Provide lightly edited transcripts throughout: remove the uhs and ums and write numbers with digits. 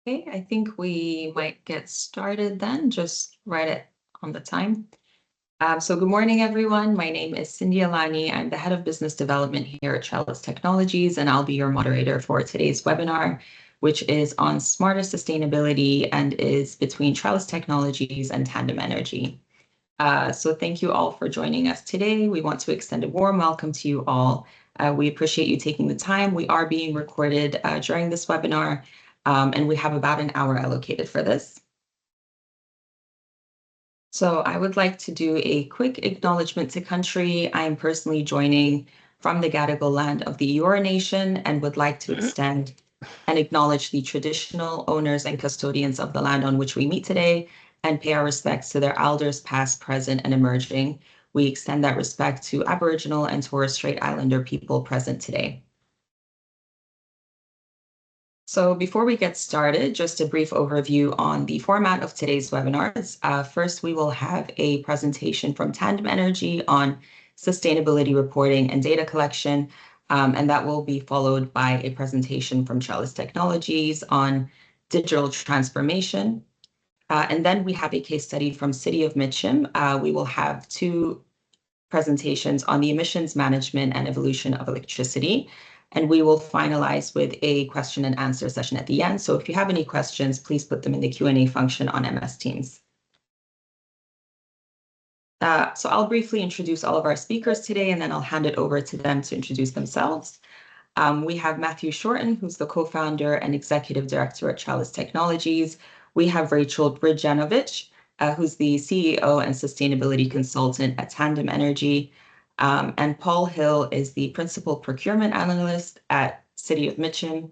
Okay, I think we might get started then, just on the time. So good morning, everyone. My name is Cindy Alani. I'm the head of business development here at Trellis Technologies, and I'll be your moderator for today's webinar, which is on smarter sustainability and is between Trellis Technologies and Tandem Energy. So thank you all for joining us today. We want to extend a warm welcome to you all. We appreciate you taking the time. We are being recorded during this webinar, and we have about an hour allocated for this. So I would like to do a quick acknowledgement to country. I am personally joining from the Gadigal land of the Eora Nation and would like to extend and acknowledge the traditional owners and custodians of the land on which we meet today and pay our respects to their elders past, present, and emerging. We extend that respect to Aboriginal and Torres Strait Islander people present today. So before we get started, just a brief overview on the format of today's webinars. First, we will have a presentation from Tandem Energy on sustainability reporting and data collection, and that will be followed by a presentation from Trellis Technologies on digital transformation. And then we have a case study from City of Mitcham. We will have two presentations on the emissions management and evolution of electricity. And we will finalize with a question and answer session at the end. So if you have any questions, please put them in the Q&A function on MS Teams. So I'll briefly introduce all of our speakers today, and then I'll hand it over to them to introduce themselves. We have Matthew Shorten, who's the co-founder and executive director at Trellis Technologies. We have Rachel Bridjanovich, who's the CEO and sustainability consultant at Tandem Energy. And Paul Hill is the principal procurement analyst at City of Mitcham.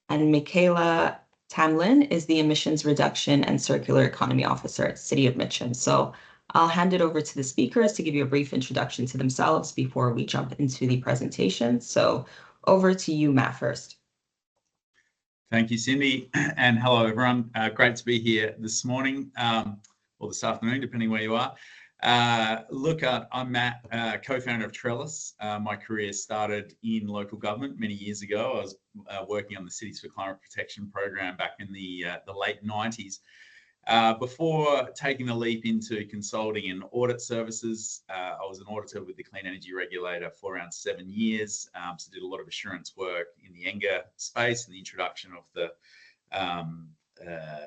And Michaela Tamlin is the emissions reduction and circular economy officer at City of Mitcham. So I'll hand it over to the speakers to give you a brief introduction to themselves before we jump into the presentation. So over to you, Matt, first. Thank you, Cindy, and hello, everyone. Great to be here this morning or this afternoon, depending where you are. I'm Matt, co-founder of Trellis. My career started in local government many years ago. I was working on the Cities for Climate Protection program back in the late 90s. Before taking the leap into consulting and audit services, I was an auditor with the Clean Energy Regulator for around 7 years. So did a lot of assurance work in the ENGA space and the introduction of the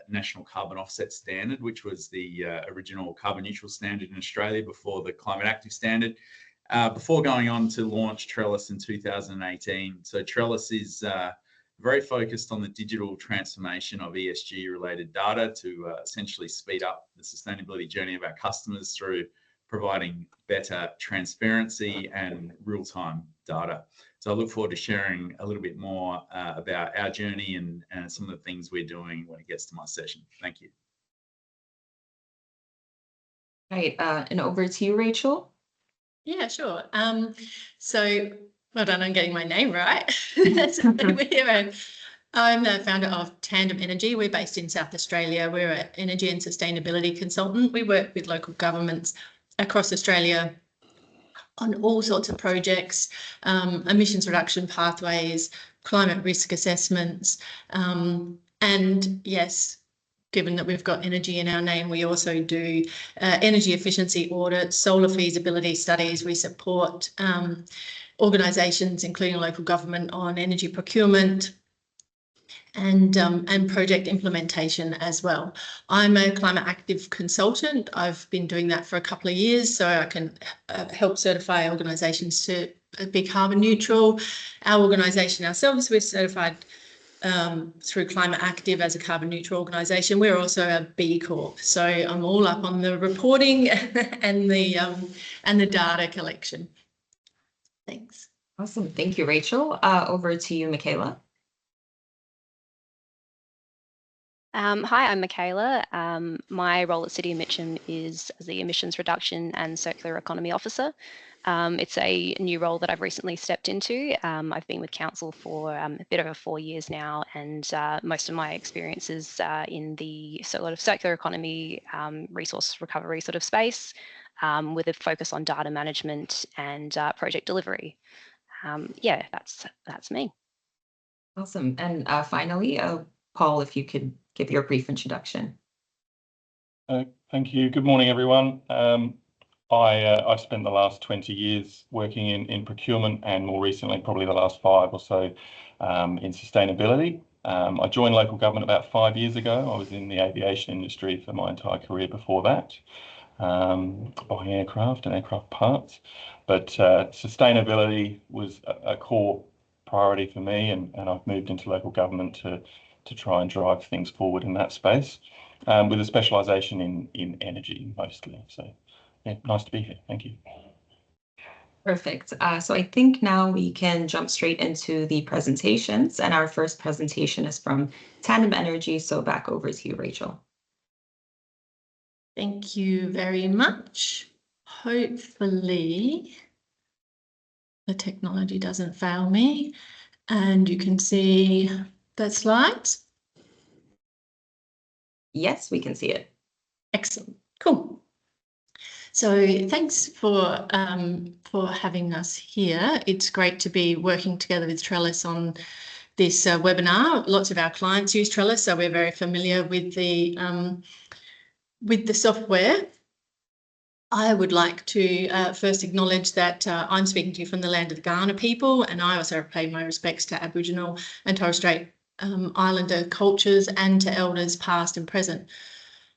National Carbon Offset Standard, which was the original carbon neutral standard in Australia before the Climate Active Standard, before going on to launch Trellis in 2018. So Trellis is very focused on the digital transformation of ESG related data to essentially speed up the sustainability journey of our customers through providing better transparency and real-time data. So I look forward to sharing a little bit more about our journey and some of the things we're doing when it gets to my session. Thank you. Right, and over to you, Rachel. Yeah, sure. So well done on getting my name right. I'm the founder of Tandem Energy. We're based in South Australia. We're an energy and sustainability consultant. We work with local governments across Australia on all sorts of projects, emissions reduction pathways, climate risk assessments, and yes, given that we've got energy in our name, we also do energy efficiency audits, solar feasibility studies. We support organisations, including local government, on energy procurement and project implementation as well. I'm a climate active consultant. I've been doing that for a couple of years, so I can help certify organisations to be carbon neutral. Our organisation ourselves, we're certified through Climate Active as a carbon neutral organisation. We're also a B Corp, so I'm all up on the reporting and the data collection. Thanks. Awesome. Thank you, Rachel. Over to you, Michaela. Hi, I'm Michaela. My role at City of Mitcham is as the Emissions Reduction and Circular Economy Officer. It's a new role that I've recently stepped into. I've been with Council for a bit over 4 years now, and most of my experience is in the sort of circular economy, resource recovery sort of space, with a focus on data management and project delivery. Yeah, that's me. Awesome. And finally, Paul, if you could give your brief introduction. Thank you. Good morning, everyone. I've spent the last 20 years working in procurement, and more recently, probably the last 5 or so, in sustainability. I joined local government about 5 years ago. I was in the aviation industry for my entire career before that, buying aircraft and aircraft parts. But sustainability was a core priority for me, and I've moved into local government to try and drive things forward in that space, with a specialisation in energy mostly. So, yeah, nice to be here. Thank you. Perfect. So I think now we can jump straight into the presentations, and our first presentation is from Tandem Energy. So back over to you, Rachel. Thank you very much. Hopefully the technology doesn't fail me and you can see the slides. Yes, we can see it. Excellent. Cool. So thanks for having us here. It's great to be working together with Trellis on this webinar. Lots of our clients use Trellis, so we're very familiar with the software. I would like to first acknowledge that I'm speaking to you from the land of the Kaurna people, and I also pay my respects to Aboriginal and Torres Strait Islander cultures and to elders past and present.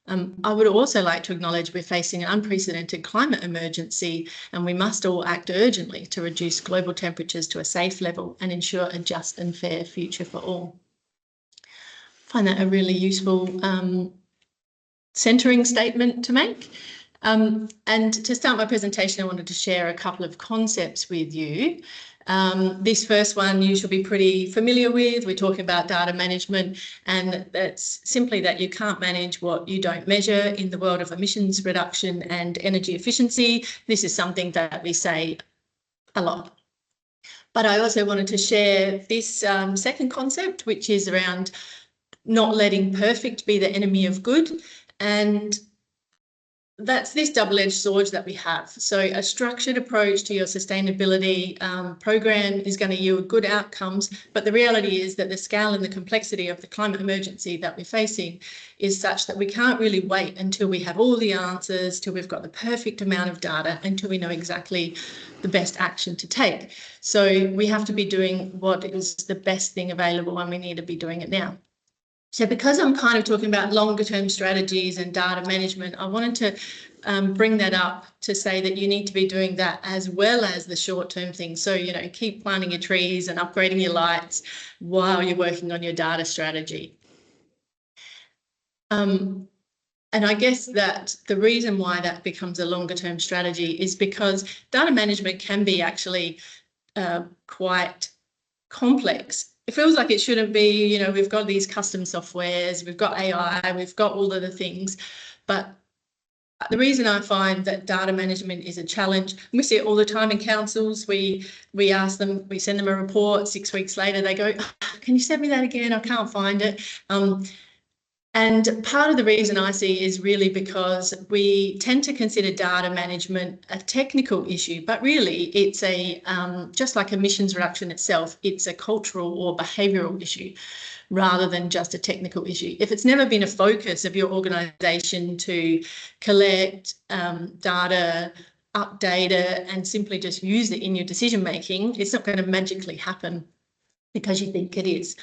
I would also like to acknowledge we're facing an unprecedented climate emergency, and we must all act urgently to reduce global temperatures to a safe level and ensure a just and fair future for all. I find that a really useful centering statement to make. And to start my presentation, I wanted to share a couple of concepts with you. This first one you should be pretty familiar with. We're talking about data management, and that's simply that you can't manage what you don't measure in the world of emissions reduction and energy efficiency. This is something that we say a lot. But I also wanted to share this second concept, which is around not letting perfect be the enemy of good. And that's this double-edged sword that we have. So a structured approach to your sustainability program is going to yield good outcomes, but the reality is that the scale and the complexity of the climate emergency that we're facing is such that we can't really wait until we have all the answers, till we've got the perfect amount of data, until we know exactly the best action to take. So we have to be doing what is the best thing available, and we need to be doing it now. So because I'm kind of talking about longer term strategies and data management, I wanted to bring that up to say that you need to be doing that as well as the short term things. So, you know, keep planting your trees and upgrading your lights while you're working on your data strategy. And I guess that the reason why that becomes a longer term strategy is because data management can be actually quite complex. It feels like it shouldn't be, you know, we've got these custom softwares, we've got AI, we've got all of the things. But the reason I find that data management is a challenge, we see it all the time in councils. We ask them, we send them a report, 6 weeks later, they go, oh, can you send me that again? I can't find it. And part of the reason I see is really because we tend to consider data management a technical issue, but really it's a, just like emissions reduction itself, it's a cultural or behavioural issue rather than just a technical issue. If it's never been a focus of your organisation to collect data, update it, and simply just use it in your decision making, it's not going to magically happen because you think it is.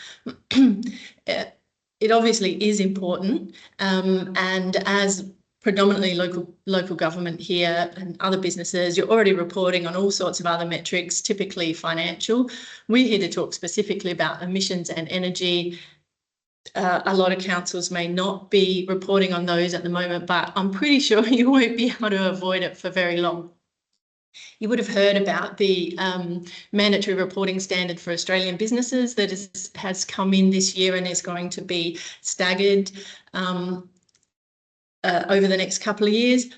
It obviously is important, and as predominantly local government here and other businesses, you're already reporting on all sorts of other metrics, typically financial. We're here to talk specifically about emissions and energy. A lot of councils may not be reporting on those at the moment, but I'm pretty sure you won't be able to avoid it for very long. You would have heard about the mandatory reporting standard for Australian businesses that has come in this year and is going to be staggered over the next couple of years.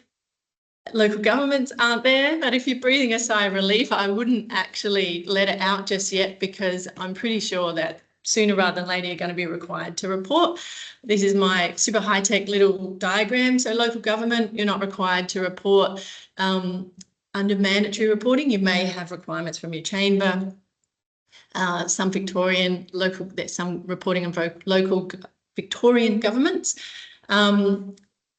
Local governments aren't there, but if you're breathing a sigh of relief, I wouldn't actually let it out just yet, because I'm pretty sure that sooner rather than later you're going to be required to report. This is my super high-tech little diagram. So local government, you're not required to report. Under mandatory reporting, you may have requirements from your chamber. Some Victorian local, there's some reporting on local Victorian governments.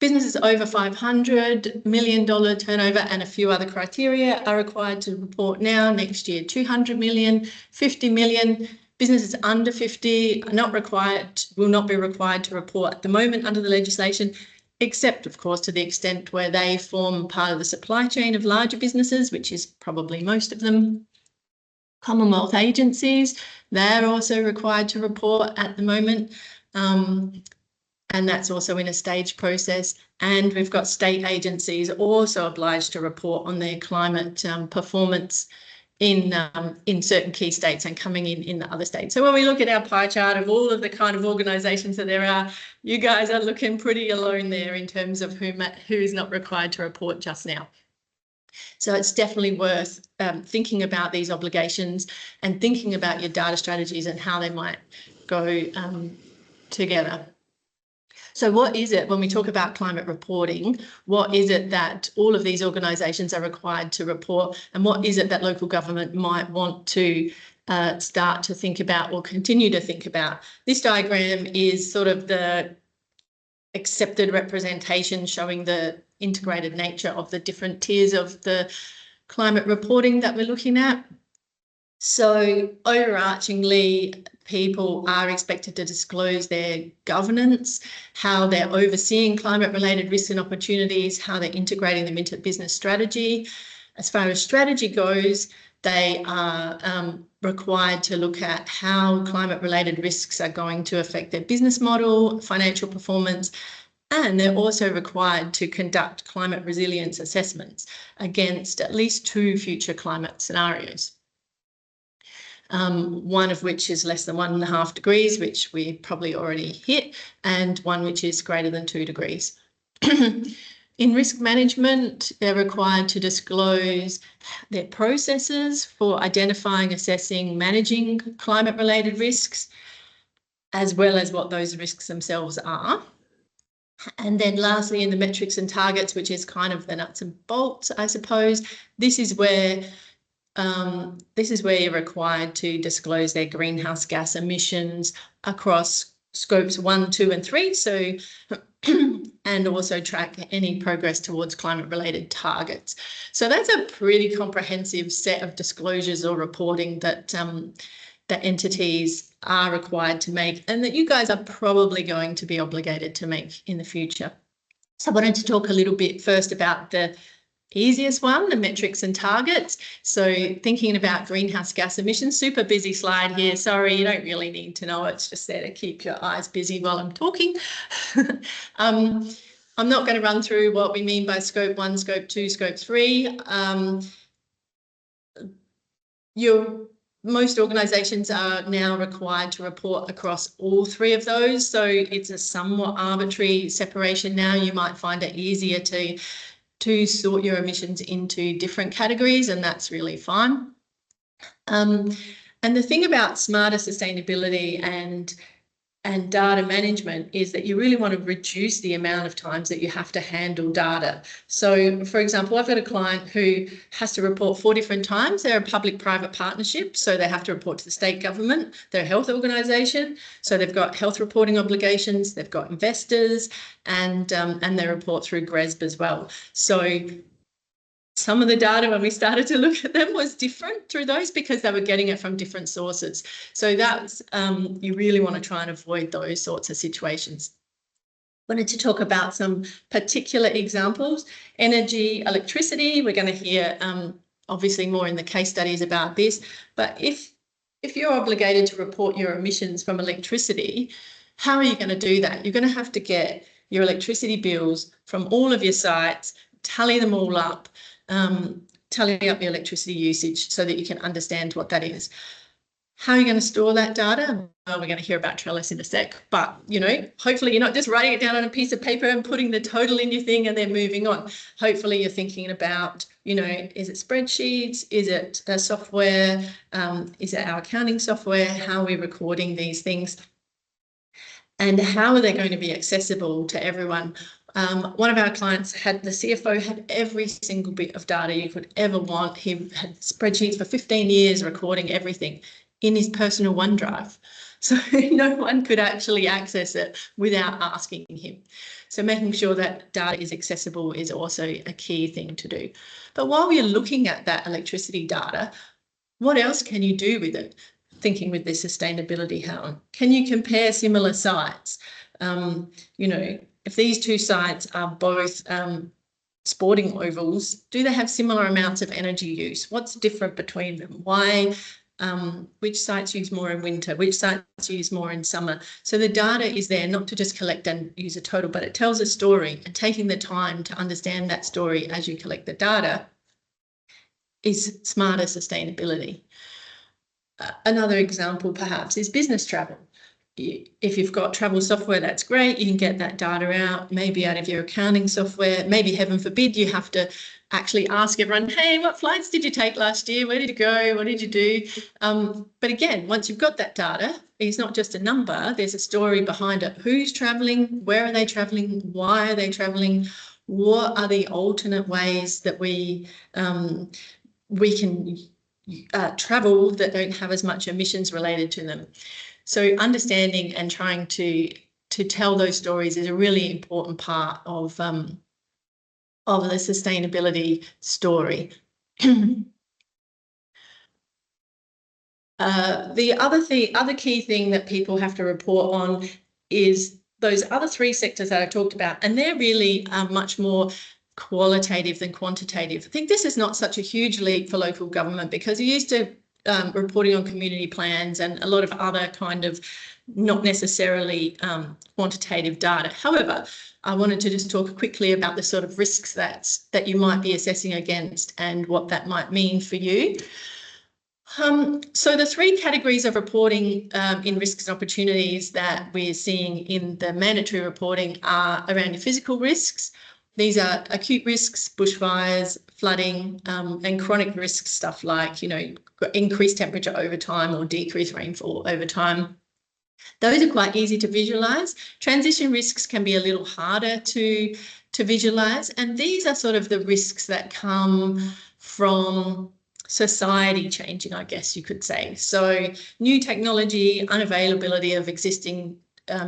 Businesses over $500 million turnover and a few other criteria are required to report now. Next year, 200 million, 50 million. Businesses under 50 are not required, will not be required to report at the moment under the legislation, except, of course, to the extent where they form part of the supply chain of larger businesses, which is probably most of them. Commonwealth agencies, they're also required to report at the moment. And that's also in a staged process. And we've got state agencies also obliged to report on their climate performance in certain key states and coming in the other states. So when we look at our pie chart of all of the kind of organisations that there are, you guys are looking pretty alone there in terms of who is not required to report just now. So it's definitely worth thinking about these obligations and thinking about your data strategies and how they might go together. So what is it, when we talk about climate reporting, what is it that all of these organisations are required to report, and what is it that local government might want to start to think about or continue to think about? This diagram is sort of the accepted representation showing the integrated nature of the different tiers of the climate reporting that we're looking at. So overarchingly, people are expected to disclose their governance, how they're overseeing climate-related risks and opportunities, how they're integrating them into business strategy. As far as strategy goes, they are required to look at how climate-related risks are going to affect their business model, financial performance, and they're also required to conduct climate resilience assessments against at least 2 future climate scenarios. One of which is less than 1.5 degrees, which we probably already hit, and one which is greater than 2 degrees. In risk management, they're required to disclose their processes for identifying, assessing, managing climate-related risks, as well as what those risks themselves are. And then lastly, in the metrics and targets, which is kind of the nuts and bolts, I suppose, this is where you're required to disclose their greenhouse gas emissions across scopes 1, 2 and 3. So, and also track any progress towards climate-related targets. So that's a pretty comprehensive set of disclosures or reporting that that entities are required to make, and that you guys are probably going to be obligated to make in the future. So I wanted to talk a little bit first about the easiest one, the metrics and targets. So thinking about greenhouse gas emissions, super busy slide here. Sorry, you don't really need to know. It's just there to keep your eyes busy while I'm talking. I'm not going to run through what we mean by scope 1, scope 2, scope 3. Most organisations are now required to report across all 3 of those. So it's a somewhat arbitrary separation now. You might find it easier to sort your emissions into different categories, and that's really fine. And the thing about smarter sustainability and data management is that you really want to reduce the amount of times that you have to handle data. So, for example, I've got a client who has to report 4 different times. They're a public-private partnership, so they have to report to the state government. They're a health organisation, so they've got health reporting obligations. They've got investors, and they report through GRESB as well. So some of the data when we started to look at them was different through those because they were getting it from different sources. So that's you really want to try and avoid those sorts of situations. Wanted to talk about some particular examples. Energy, electricity, we're going to hear obviously more in the case studies about this, but if you're obligated to report your emissions from electricity, how are you going to do that? You're going to have to get your electricity bills from all of your sites, tally them all up, tally up your electricity usage so that you can understand what that is. How are you going to store that data? Well, we're going to hear about Trellis in a sec, but, you know, hopefully you're not just writing it down on a piece of paper and putting the total in your thing and then moving on. Hopefully you're thinking about, you know, is it spreadsheets? Is it software? Is it our accounting software? How are we recording these things? And how are they going to be accessible to everyone? One of our clients the CFO had every single bit of data you could ever want. He had spreadsheets for 15 years recording everything in his personal OneDrive. So no one could actually access it without asking him. So making sure that data is accessible is also a key thing to do. But while we're looking at that electricity data, what else can you do with it? Thinking with the sustainability hat on. Can you compare similar sites? You know, if these two sites are both sporting ovals, do they have similar amounts of energy use? What's different between them? Why? Which sites use more in winter? Which sites use more in summer? So the data is there not to just collect and use a total, but it tells a story, and taking the time to understand that story as you collect the data is smarter sustainability. Another example perhaps is business travel. If you've got travel software, that's great. You can get that data out, maybe out of your accounting software. Maybe, heaven forbid, you have to actually ask everyone, hey, what flights did you take last year? Where did you go? What did you do? But again, once you've got that data, it's not just a number. There's a story behind it. Who's traveling? Where are they traveling? Why are they traveling? What are the alternate ways that we can travel that don't have as much emissions related to them? So understanding and trying to tell those stories is a really important part of the sustainability story. The other key thing that people have to report on is those other three sectors that I talked about, and they're really much more qualitative than quantitative. I think this is not such a huge leap for local government, because you're used to reporting on community plans and a lot of other kind of not necessarily quantitative data. However, I wanted to just talk quickly about the sort of risks that you might be assessing against and what that might mean for you. So the three categories of reporting in risks and opportunities that we're seeing in the mandatory reporting are around your physical risks. These are acute risks, bushfires, flooding, and chronic risks, stuff like, you know, increased temperature over time or decreased rainfall over time. Those are quite easy to visualise. Transition risks can be a little harder to visualise, and these are sort of the risks that come from society changing, I guess you could say. So new technology, unavailability of existing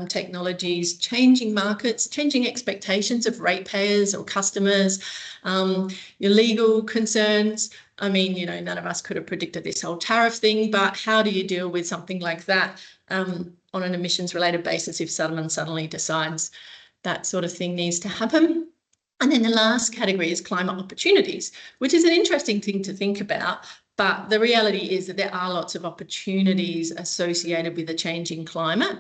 technologies, changing markets, changing expectations of ratepayers or customers, your legal concerns. I mean, you know, none of us could have predicted this whole tariff thing, but how do you deal with something like that on an emissions related basis if someone suddenly decides that sort of thing needs to happen? And then the last category is climate opportunities, which is an interesting thing to think about. But the reality is that there are lots of opportunities associated with the changing climate.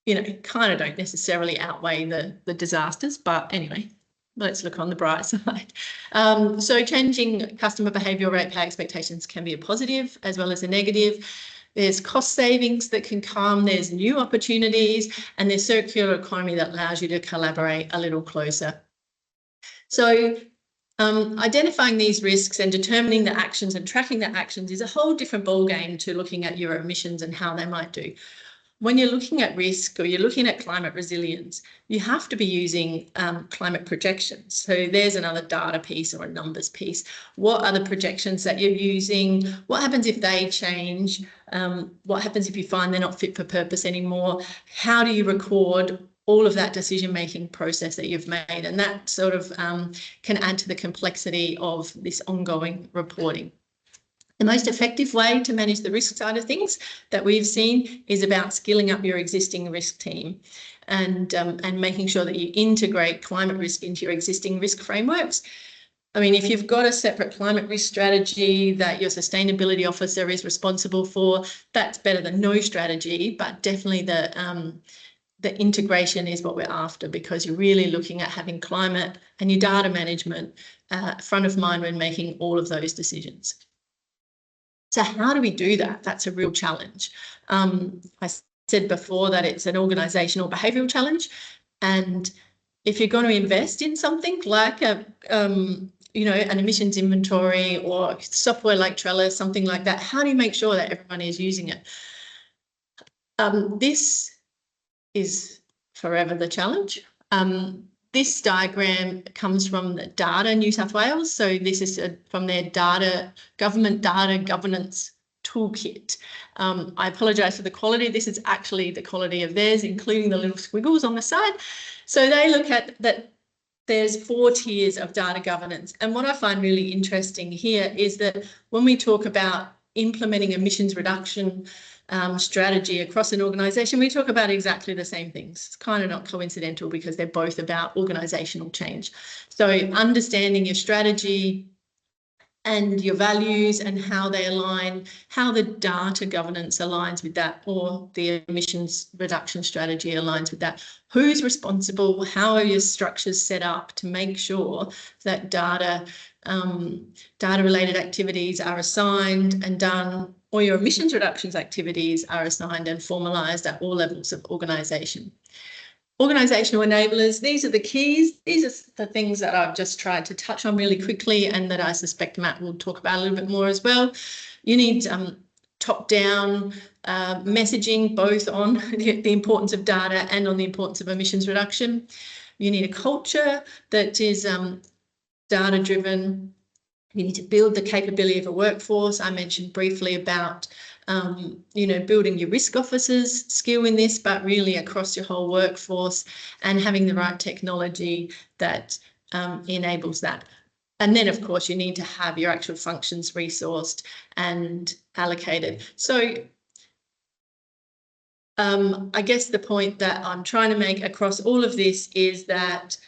You know, kind of don't necessarily outweigh the disasters, but anyway, let's look on the bright side. So changing customer behaviour, ratepayer expectations can be a positive as well as a negative. There's cost savings that can come, there's new opportunities, and there's circular economy that allows you to collaborate a little closer. So identifying these risks and determining the actions and tracking the actions is a whole different ballgame to looking at your emissions and how they might do. When you're looking at risk or you're looking at climate resilience, you have to be using climate projections. So there's another data piece or a numbers piece. What are the projections that you're using? What happens if they change? What happens if you find they're not fit for purpose anymore? How do you record all of that decision-making process that you've made? And that sort of can add to the complexity of this ongoing reporting. The most effective way to manage the risk side of things that we've seen is about skilling up your existing risk team and making sure that you integrate climate risk into your existing risk frameworks. I mean, if you've got a separate climate risk strategy that your sustainability officer is responsible for, that's better than no strategy, but definitely the integration is what we're after, because you're really looking at having climate and your data management front of mind when making all of those decisions. So how do we do that? That's a real challenge. I said before that it's an organisational behavioural challenge, and if you're going to invest in something like an emissions inventory or software like Trellis, something like that, how do you make sure that everyone is using it? This is forever the challenge. This diagram comes from the Data New South Wales. So this is from their government data governance toolkit. I apologise for the quality. This is actually the quality of theirs, including the little squiggles on the side. So they look at that. There's 4 tiers of data governance. And what I find really interesting here is that when we talk about implementing emissions reduction strategy across an organisation, we talk about exactly the same things. It's kind of not coincidental because they're both about organisational change. So understanding your strategy and your values and how they align, how the data governance aligns with that, or the emissions reduction strategy aligns with that. Who's responsible? How are your structures set up to make sure that data-related activities are assigned and done, or your emissions reductions activities are assigned and formalised at all levels of organisation. Organisational enablers, these are the keys. These are the things that I've just tried to touch on really quickly and that I suspect Matt will talk about a little bit more as well. You need top-down messaging, both on the importance of data and on the importance of emissions reduction. You need a culture that is data-driven. You need to build the capability of a workforce. I mentioned briefly about building your risk officers' skill in this, but really across your whole workforce, and having the right technology that enables that. And then, of course, you need to have your actual functions resourced and allocated. So I guess the point that I'm trying to make across all of this is that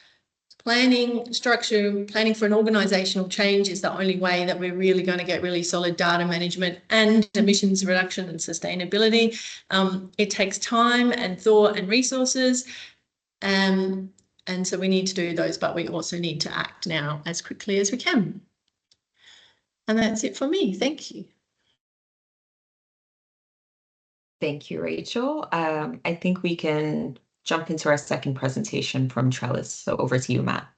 planning, structure, planning for an organisational change is the only way that we're really going to get really solid data management and emissions reduction and sustainability. It takes time and thought and resources, and so we need to do those, but we also need to act now as quickly as we can. And that's it for me. Thank you. Thank you, Rachel. I think we can jump into our second presentation from Trellis. So over to you, Matt.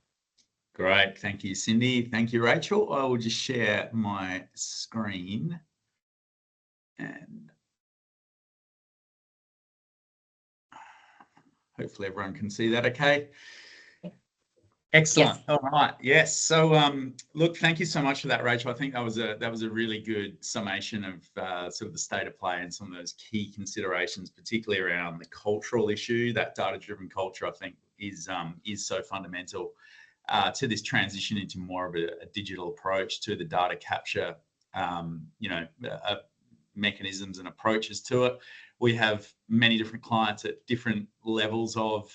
Great. Thank you, Cindy. Thank you, Rachel. I will just share my screen and hopefully everyone can see that okay. Excellent. Yes. All right. Yes. So, look, thank you so much for that, Rachel. I think that was a really good summation of sort of the state of play and some of those key considerations, particularly around the cultural issue. That data-driven culture, I think, is so fundamental to this transition into more of a digital approach to the data capture, mechanisms and approaches to it. We have many different clients at different levels of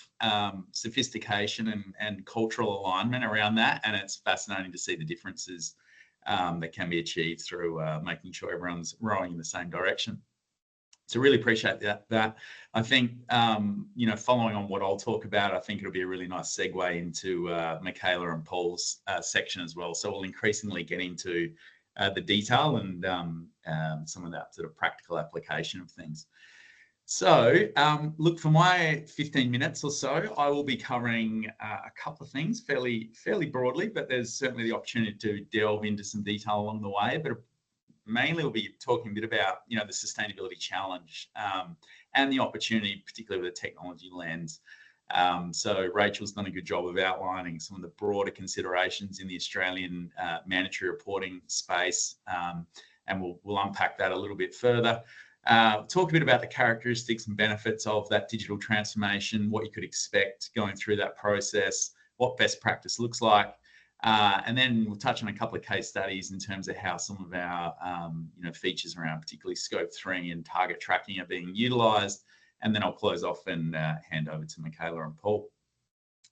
sophistication and cultural alignment around that. And it's fascinating to see the differences that can be achieved through making sure everyone's rowing in the same direction. So really appreciate that. I think, following on what I'll talk about, I think it'll be a really nice segue into Michaela and Paul's section as well. So we'll increasingly get into the detail and some of that sort of practical application of things. So, look, for my 15 minutes or so, I will be covering a couple of things fairly broadly, but there's certainly the opportunity to delve into some detail along the way. But mainly we'll be talking a bit about, the sustainability challenge and the opportunity, particularly with a technology lens. So Rachel's done a good job of outlining some of the broader considerations in the Australian mandatory reporting space, and we'll unpack that a little bit further. Talk a bit about the characteristics and benefits of that digital transformation, what you could expect going through that process, what best practice looks like, and then we'll touch on a couple of case studies in terms of how some of our features around particularly Scope 3 and target tracking are being utilised, and then I'll close off and hand over to Michaela and Paul.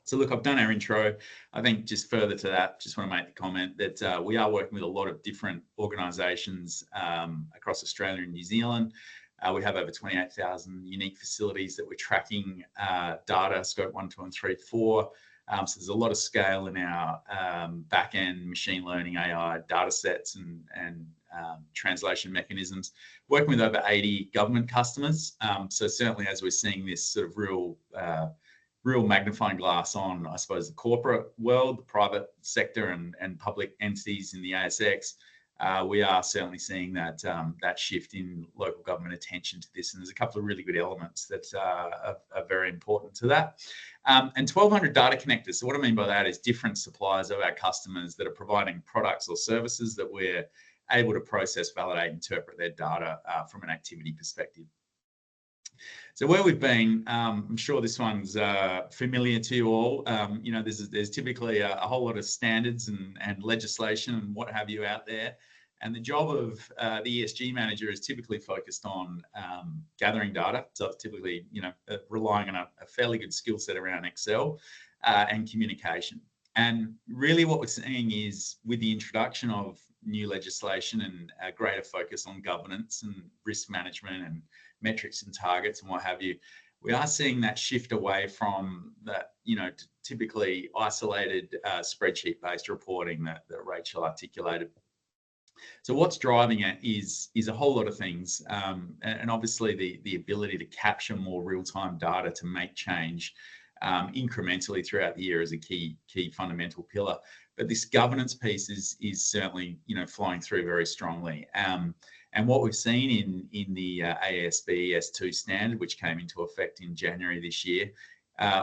So look, I've done our intro. I think just further to that, just want to make the comment that we are working with a lot of different organisations across Australia and New Zealand. We have over 28,000 unique facilities that we're tracking data, Scope 1, 2 and 3, 4. So there's a lot of scale in our back-end machine learning AI data sets and translation mechanisms, working with over 80 government customers. So certainly as we're seeing this sort of real magnifying glass on, I suppose, the corporate world, the private sector and public entities in the ASX, we are certainly seeing that shift in local government attention to this. And there's a couple of really good elements that are very important to that. And 1,200 data connectors. So what I mean by that is different suppliers of our customers that are providing products or services that we're able to process, validate, interpret their data from an activity perspective. So where we've been, I'm sure this one's familiar to you all. You know, there's typically a whole lot of standards and legislation and what have you out there. And the job of the ESG manager is typically focused on gathering data. So it's typically, you know, relying on a fairly good skill set around Excel and communication. And really what we're seeing is with the introduction of new legislation and a greater focus on governance and risk management and metrics and targets and what have you, we are seeing that shift away from that, you know, typically isolated spreadsheet-based reporting that Rachel articulated. So what's driving it is a whole lot of things, and obviously the ability to capture more real-time data to make change incrementally throughout the year is a key fundamental pillar. But this governance piece is certainly, you know, flowing through very strongly. And what we've seen in the AASB S2 standard, which came into effect in January this year,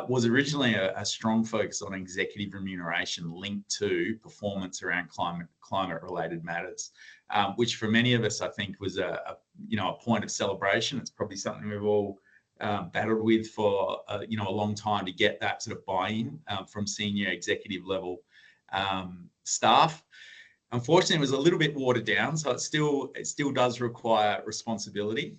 was originally a strong focus on executive remuneration linked to performance around climate-related matters, which for many of us, I think, was a point of celebration. It's probably something we've all battled with for you know, a long time to get that sort of buy-in from senior executive level staff. Unfortunately, it was a little bit watered down, so it still does require responsibility.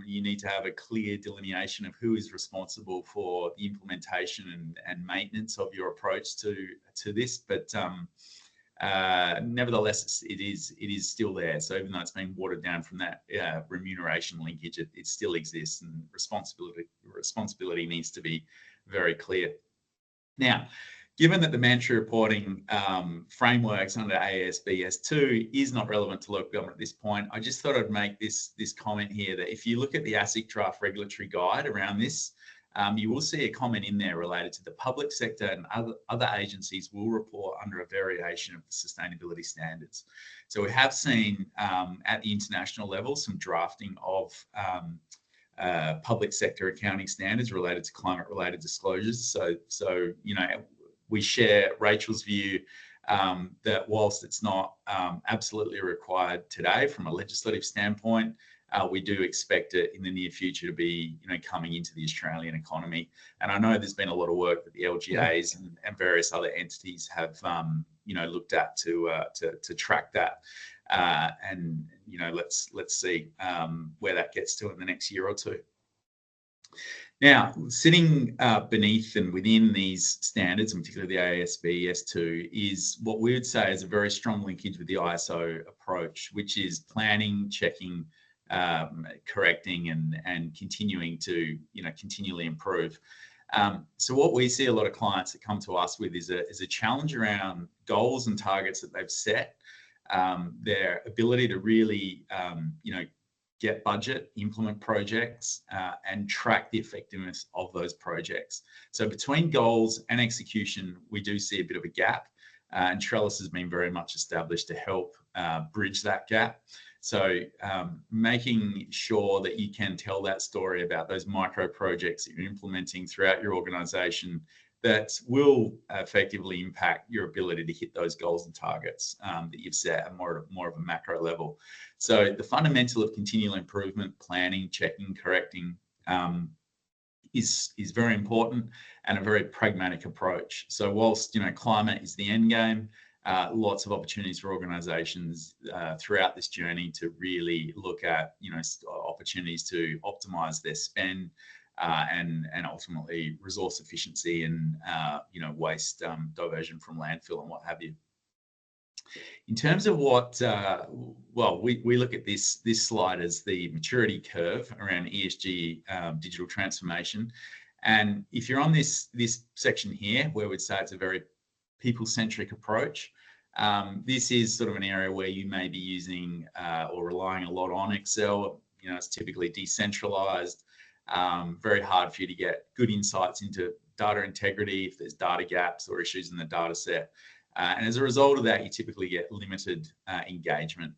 You need to have a clear delineation of who is responsible for the implementation and maintenance of your approach to this. But nevertheless, it is still there. So even though it's been watered down from that remuneration linkage, it still exists, and responsibility needs to be very clear. Now, given that the mandatory reporting frameworks under AASB S2 is not relevant to local government at this point, I just thought I'd make this comment here that if you look at the ASIC draft regulatory guide around this, you will see a comment in there related to the public sector and other agencies will report under a variation of the sustainability standards. So we have seen at the international level some drafting of public sector accounting standards related to climate-related disclosures. So you know, we share Rachel's view that whilst it's not absolutely required today from a legislative standpoint, we do expect it in the near future to be, you know, coming into the Australian economy. And I know there's been a lot of work that the LGAs and various other entities have, you know, looked at to track that. And you know, let's see where that gets to in the next year or two. Now, sitting beneath and within these standards, and particularly the AASB S2, is what we would say is a very strong linkage with the ISO approach, which is planning, checking, correcting, and continuing to, you know, continually improve. So what we see a lot of clients that come to us with is a challenge around goals and targets that they've set, their ability to really, you know, get budget, implement projects, and track the effectiveness of those projects. So between goals and execution, we do see a bit of a gap, and Trellis has been very much established to help bridge that gap. So making sure that you can tell that story about those micro projects that you're implementing throughout your organisation that will effectively impact your ability to hit those goals and targets that you've set at more of a macro level. So the fundamental of continual improvement, planning, checking, correcting is very important, and a very pragmatic approach. So whilst, you know, climate is the end game, lots of opportunities for organisations throughout this journey to really look at, you know, opportunities to optimise their spend, and ultimately resource efficiency and you know, waste diversion from landfill and what have you. In terms of what, well, we look at this slide as the maturity curve around ESG digital transformation, and if you're on this section here, where we'd say it's a very people-centric approach, this is sort of an area where you may be using or relying a lot on Excel. You know, it's typically decentralized. Very hard for you to get good insights into data integrity if there's data gaps or issues in the data set. And as a result of that, you typically get limited engagement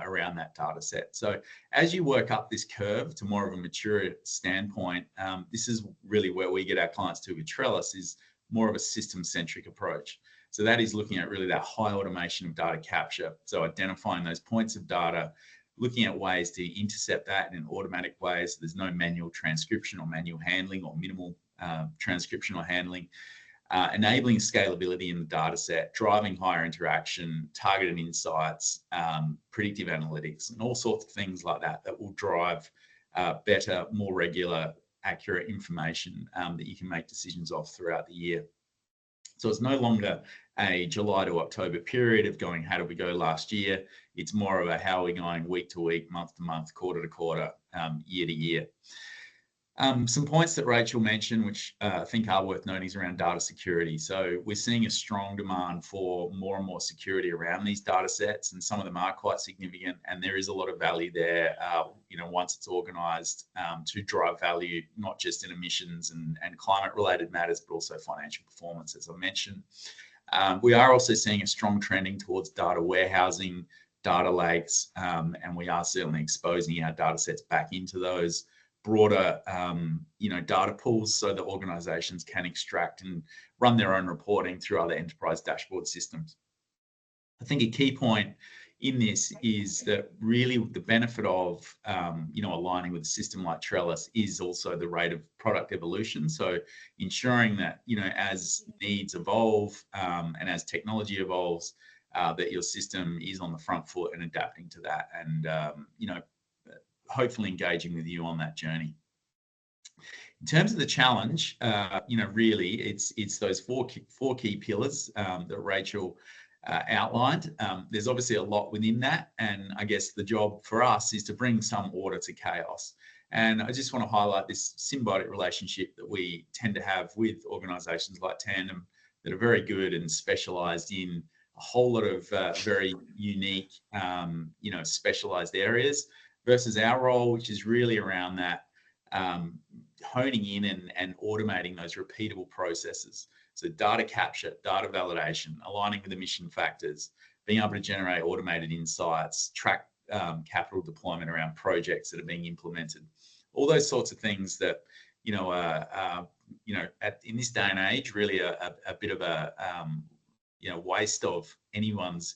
around that data set. So as you work up this curve to more of a mature standpoint, this is really where we get our clients to with Trellis, is more of a system-centric approach. So that is looking at really that high automation of data capture. So identifying those points of data, looking at ways to intercept that in an automatic way, so there's no manual transcription or manual handling or minimal transcription or handling, enabling scalability in the data set, driving higher interaction, targeted insights, predictive analytics, and all sorts of things like that that will drive better, more regular, accurate information that you can make decisions of throughout the year. So it's no longer a July to October period of going, how did we go last year? It's more of a how are we going week to week, month to month, quarter to quarter, year to year. Some points that Rachel mentioned, which I think are worth noting, is around data security. So we're seeing a strong demand for more and more security around these data sets, and some of them are quite significant, and there is a lot of value there, once it's organised to drive value, not just in emissions and climate-related matters, but also financial performance, as I mentioned. We are also seeing a strong trending towards data warehousing, data lakes, and we are certainly exposing our data sets back into those broader data pools so that organizations can extract and run their own reporting through other enterprise dashboard systems. I think a key point in this is that really the benefit of aligning with a system like Trellis is also the rate of product evolution. So ensuring that as needs evolve and as technology evolves, that your system is on the front foot and adapting to that, and hopefully engaging with you on that journey. In terms of the challenge, really it's those four key pillars that Rachel outlined. There's obviously a lot within that, and I guess the job for us is to bring some order to chaos. And I just want to highlight this symbiotic relationship that we tend to have with organisations like Tandem that are very good and specialised in a whole lot of very unique, specialised areas, versus our role, which is really around that honing in and automating those repeatable processes. So data capture, data validation, aligning with emission factors, being able to generate automated insights, track capital deployment around projects that are being implemented. All those sorts of things that, in this day and age, really a bit of a, waste of anyone's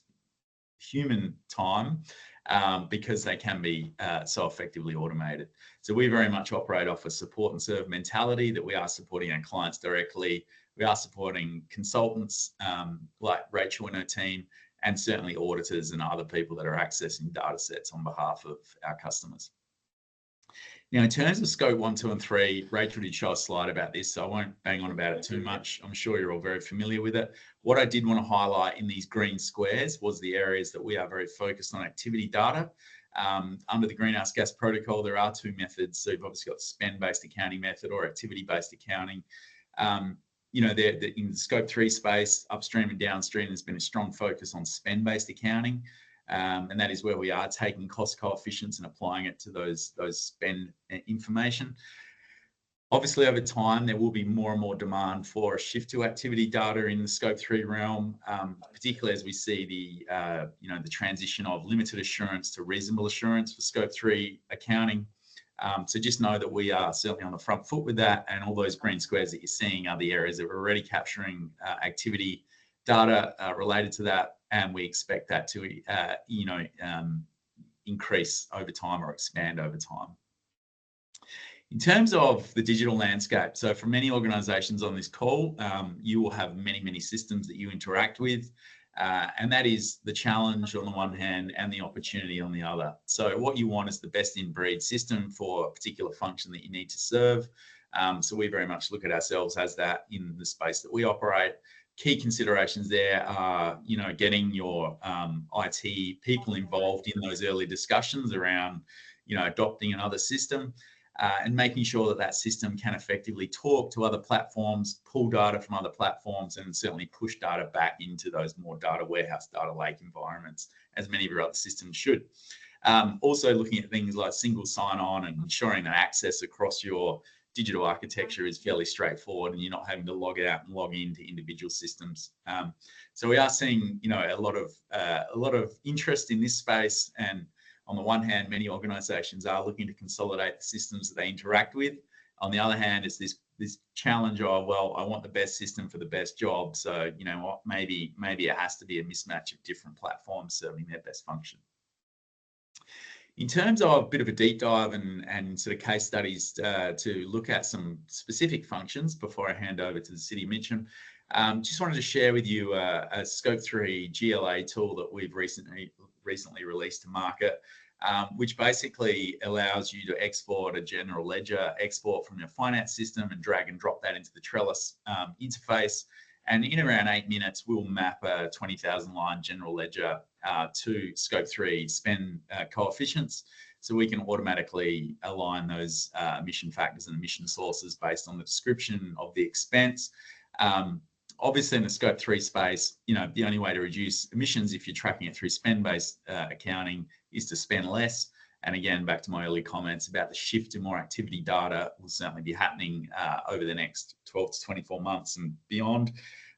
human time, because they can be so effectively automated. So we very much operate off a support and serve mentality, that we are supporting our clients directly. We are supporting consultants like Rachel and her team, and certainly auditors and other people that are accessing data sets on behalf of our customers. Now, in terms of scope 1, 2, and 3, Rachel did show a slide about this, so I won't bang on about it too much. I'm sure you're all very familiar with it. What I did want to highlight in these green squares was the areas that we are very focused on activity data. Under the Greenhouse Gas Protocol, there are two methods. So you've obviously got spend-based accounting method or activity-based accounting. In the scope 3 space, upstream and downstream, there's been a strong focus on spend-based accounting. And that is where we are taking cost coefficients and applying it to those spend information. Obviously, over time, there will be more and more demand for a shift to activity data in the scope 3 realm, particularly as we see the transition of limited assurance to reasonable assurance for scope 3 accounting. So just know that we are certainly on the front foot with that, and all those green squares that you're seeing are the areas that we're already capturing activity data related to that, and we expect that to increase over time or expand over time. In terms of the digital landscape, so for many organisations on this call, you will have many systems that you interact with, and that is the challenge on the one hand and the opportunity on the other. So what you want is the best in breed system for a particular function that you need to serve. So we very much look at ourselves as that in the space that we operate. Key considerations there are, getting your IT people involved in those early discussions around, adopting another system, and making sure that that system can effectively talk to other platforms, pull data from other platforms, and certainly push data back into those more data warehouse, data lake environments, as many of your other systems should. Also looking at things like single sign-on and ensuring that access across your digital architecture is fairly straightforward, and you're not having to log out and log into individual systems. So we are seeing, a lot of interest in this space, and on the one hand, many organisations are looking to consolidate the systems that they interact with. On the other hand, it's this this challenge of, well, I want the best system for the best job. So, you know what, maybe it has to be a mismatch of different platforms serving their best function. In terms of a bit of a deep dive and sort of case studies to look at some specific functions before I hand over to the City of Mitcham, just wanted to share with you a Scope 3 GLA tool that we've recently released to market, which basically allows you to export a general ledger, export from your finance system and drag and drop that into the Trellis interface. And in around 8 minutes, we'll map a 20,000 line general ledger to Scope 3 spend coefficients. So we can automatically align those emission factors and emission sources based on the description of the expense. Obviously, in the Scope 3 space, you know, the only way to reduce emissions if you're tracking it through spend-based accounting is to spend less. And again, back to my early comments about the shift to more activity data will certainly be happening over the next 12 to 24 months and beyond.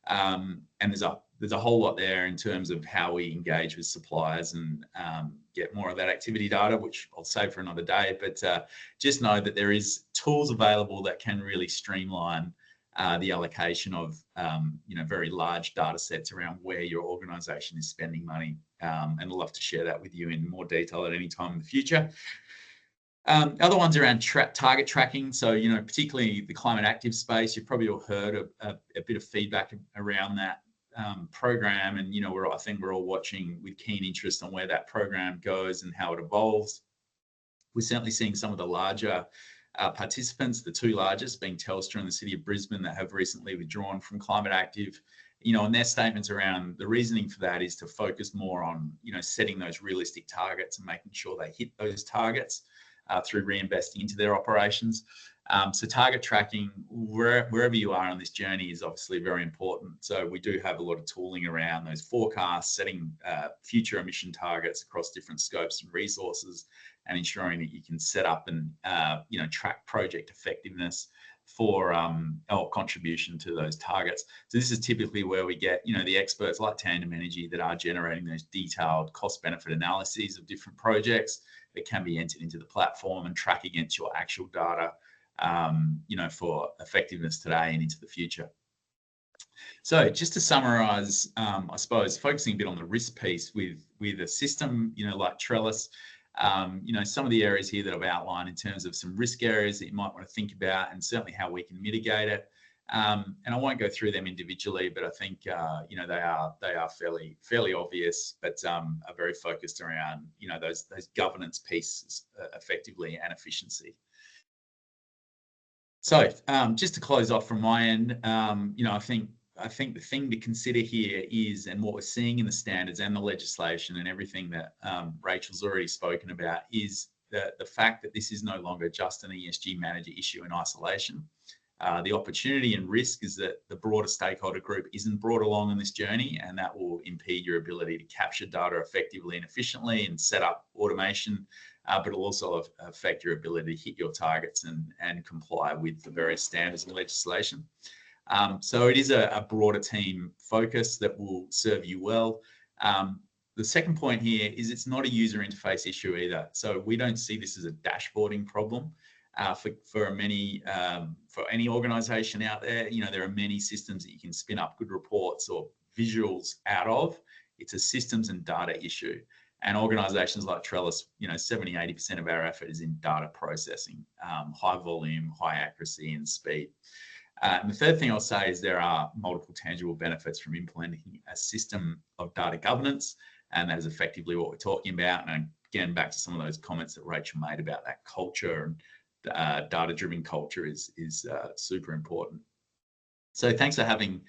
And there's a whole lot there in terms of how we engage with suppliers and get more of that activity data, which I'll save for another day. But just know that there is tools available that can really streamline the allocation of you know, very large data sets around where your organisation is spending money, and I'd love to share that with you in more detail at any time in the future. Other ones around target tracking. So, you know, particularly the climate active space, you've probably all heard a bit of feedback around that program, and you know, I think we're all watching with keen interest on where that program goes and how it evolves. We're certainly seeing some of the larger participants, the two largest being Telstra and the City of Brisbane, that have recently withdrawn from Climate Active. You know, and their statements around the reasoning for that is to focus more on, you know, setting those realistic targets and making sure they hit those targets through reinvesting into their operations. So target tracking, wherever you are on this journey, is obviously very important. So we do have a lot of tooling around those forecasts, setting future emission targets across different scopes and resources, and ensuring that you can set up and you know, track project effectiveness for our contribution to those targets. So this is typically where we get, you know, the experts like Tandem Energy that are generating those detailed cost benefit analyses of different projects that can be entered into the platform and track against your actual data, you know, for effectiveness today and into the future. So just to summarize, I suppose focusing a bit on the risk piece with a system, you know, like Trellis, you know, some of the areas here that I've outlined in terms of some risk areas that you might want to think about, and certainly how we can mitigate it. And I won't go through them individually, but I think you know, they are fairly obvious, but are very focused around, you know, those governance pieces effectively and efficiency. So just to close off from my end, you know, I think the thing to consider here is, and what we're seeing in the standards and the legislation and everything that Rachel's already spoken about, is the fact that this is no longer just an ESG manager issue in isolation. The opportunity and risk is that the broader stakeholder group isn't brought along on this journey, and that will impede your ability to capture data effectively and efficiently and set up automation, but it'll also affect your ability to hit your targets and comply with the various standards and legislation. So it is a broader team focus that will serve you well. The second point here is it's not a user interface issue either. So we don't see this as a dashboarding problem. For any organisation out there, you know, there are many systems that you can spin up good reports or visuals out of. It's a systems and data issue. And organisations like Trellis, you know, 70–80% of our effort is in data processing, high volume, high accuracy and speed. And the third thing I'll say is there are multiple tangible benefits from implementing a system of data governance, and that is effectively what we're talking about. And again, back to some of those comments that Rachel made about that culture, and data-driven culture is super important. So thanks for having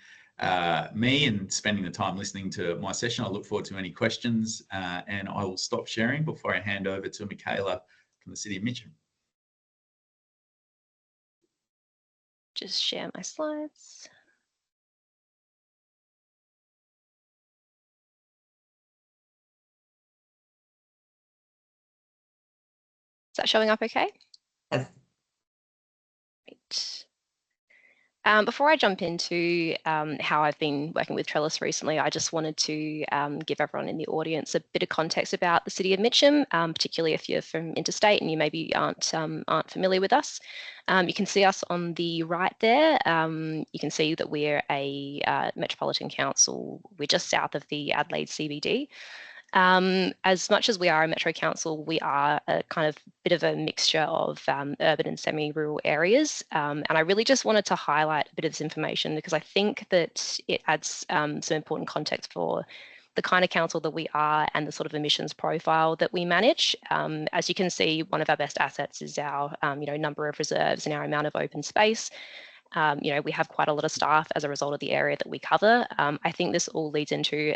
me and spending the time listening to my session. I look forward to any questions, and I will stop sharing before I hand over to Michaela from the City of Mitcham. Just share my slides. Is that showing up okay? Yes. Right. Before I jump into how I've been working with Trellis recently, I just wanted to give everyone in the audience a bit of context about the City of Mitcham, particularly if you're from interstate and you maybe aren't familiar with us. You can see us on the right there. You can see that we're a Metropolitan Council. We're just south of the Adelaide CBD. As much as we are a Metro Council, we are a kind of bit of a mixture of urban and semi-rural areas. And I really just wanted to highlight a bit of this information because I think that it adds some important context for the kind of council that we are and the sort of emissions profile that we manage. As you can see, one of our best assets is our number of reserves and our amount of open space. We have quite a lot of staff as a result of the area that we cover. I think this all leads into,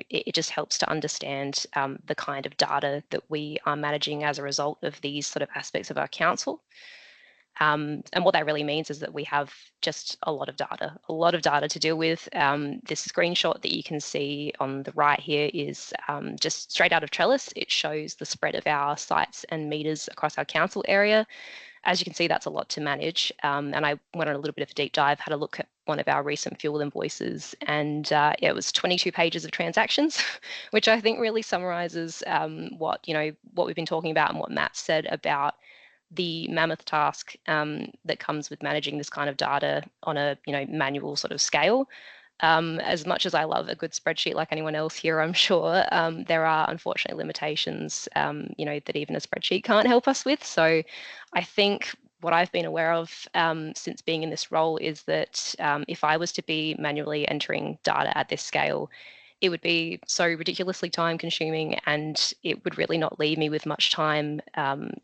it just helps to understand the kind of data that we are managing as a result of these sort of aspects of our council. And what that really means is that we have just a lot of data to deal with. This screenshot that you can see on the right here is just straight out of Trellis. It shows the spread of our sites and meters across our council area. As you can see, that's a lot to manage. And I went on a little bit of a deep dive, had a look at one of our recent fuel invoices, and it was 22 pages of transactions, which I think really summarizes what we've been talking about and what Matt said about the mammoth task that comes with managing this kind of data on a manual sort of scale. As much as I love a good spreadsheet like anyone else here, I'm sure there are unfortunately limitations, that even a spreadsheet can't help us with. So I think what I've been aware of since being in this role is that if I was to be manually entering data at this scale, it would be so ridiculously time consuming and it would really not leave me with much time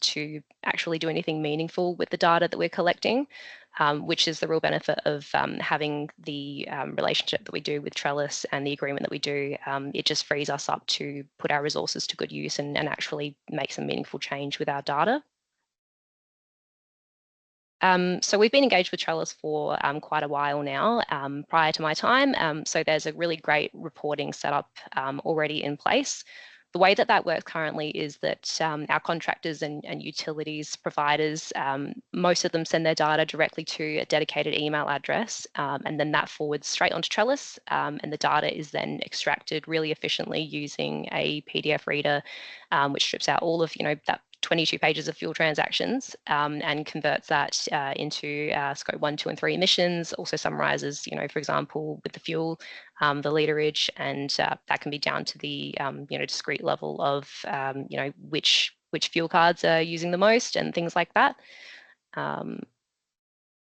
to actually do anything meaningful with the data that we're collecting, which is the real benefit of having the relationship that we do with Trellis and the agreement that we do. It just frees us up to put our resources to good use and actually make some meaningful change with our data. So we've been engaged with Trellis for quite a while now, prior to my time. So there's a really great reporting setup already in place. The way that works currently is that our contractors and utilities providers, most of them send their data directly to a dedicated email address, and then that forwards straight onto Trellis, and the data is then extracted really efficiently using a PDF reader, which strips out all of that 22 pages of fuel transactions and converts that into scope 1, 2, and 3 emissions. Also summarizes, for example, with the fuel, the literage, and that can be down to the discrete level of which fuel cards are using the most and things like that. But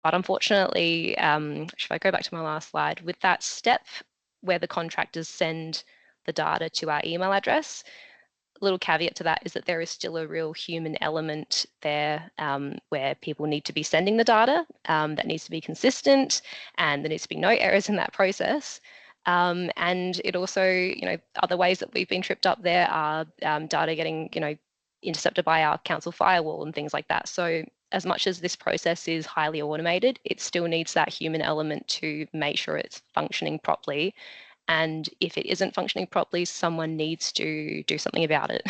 unfortunately, if I go back to my last slide, with that step where the contractors send the data to our email address, little caveat to that is that there is still a real human element there where people need to be sending the data, that needs to be consistent, and there needs to be no errors in that process. And it also, other ways that we've been tripped up there are data getting, intercepted by our council firewall and things like that. So as much as this process is highly automated, it still needs that human element to make sure it's functioning properly. And if it isn't functioning properly, someone needs to do something about it.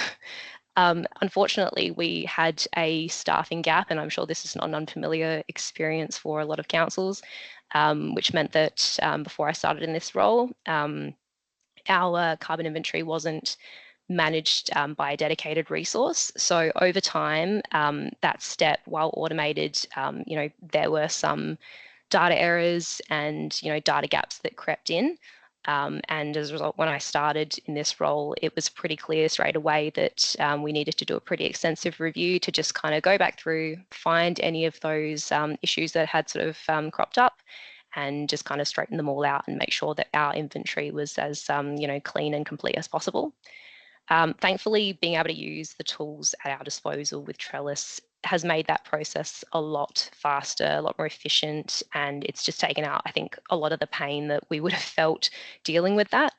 Unfortunately, we had a staffing gap, and I'm sure this is not an unfamiliar experience for a lot of councils, which meant that before I started in this role, our carbon inventory wasn't managed by a dedicated resource. So over time, that step, while automated, there were some data errors and data gaps that crept in. And as a result, when I started in this role, it was pretty clear straight away that we needed to do a pretty extensive review to just kind of go back through, find any of those issues that had sort of cropped up, and just kind of straighten them all out and make sure that our inventory was as clean and complete as possible. Thankfully, being able to use the tools at our disposal with Trellis has made that process a lot faster, a lot more efficient, and it's just taken out, I think, a lot of the pain that we would have felt dealing with that.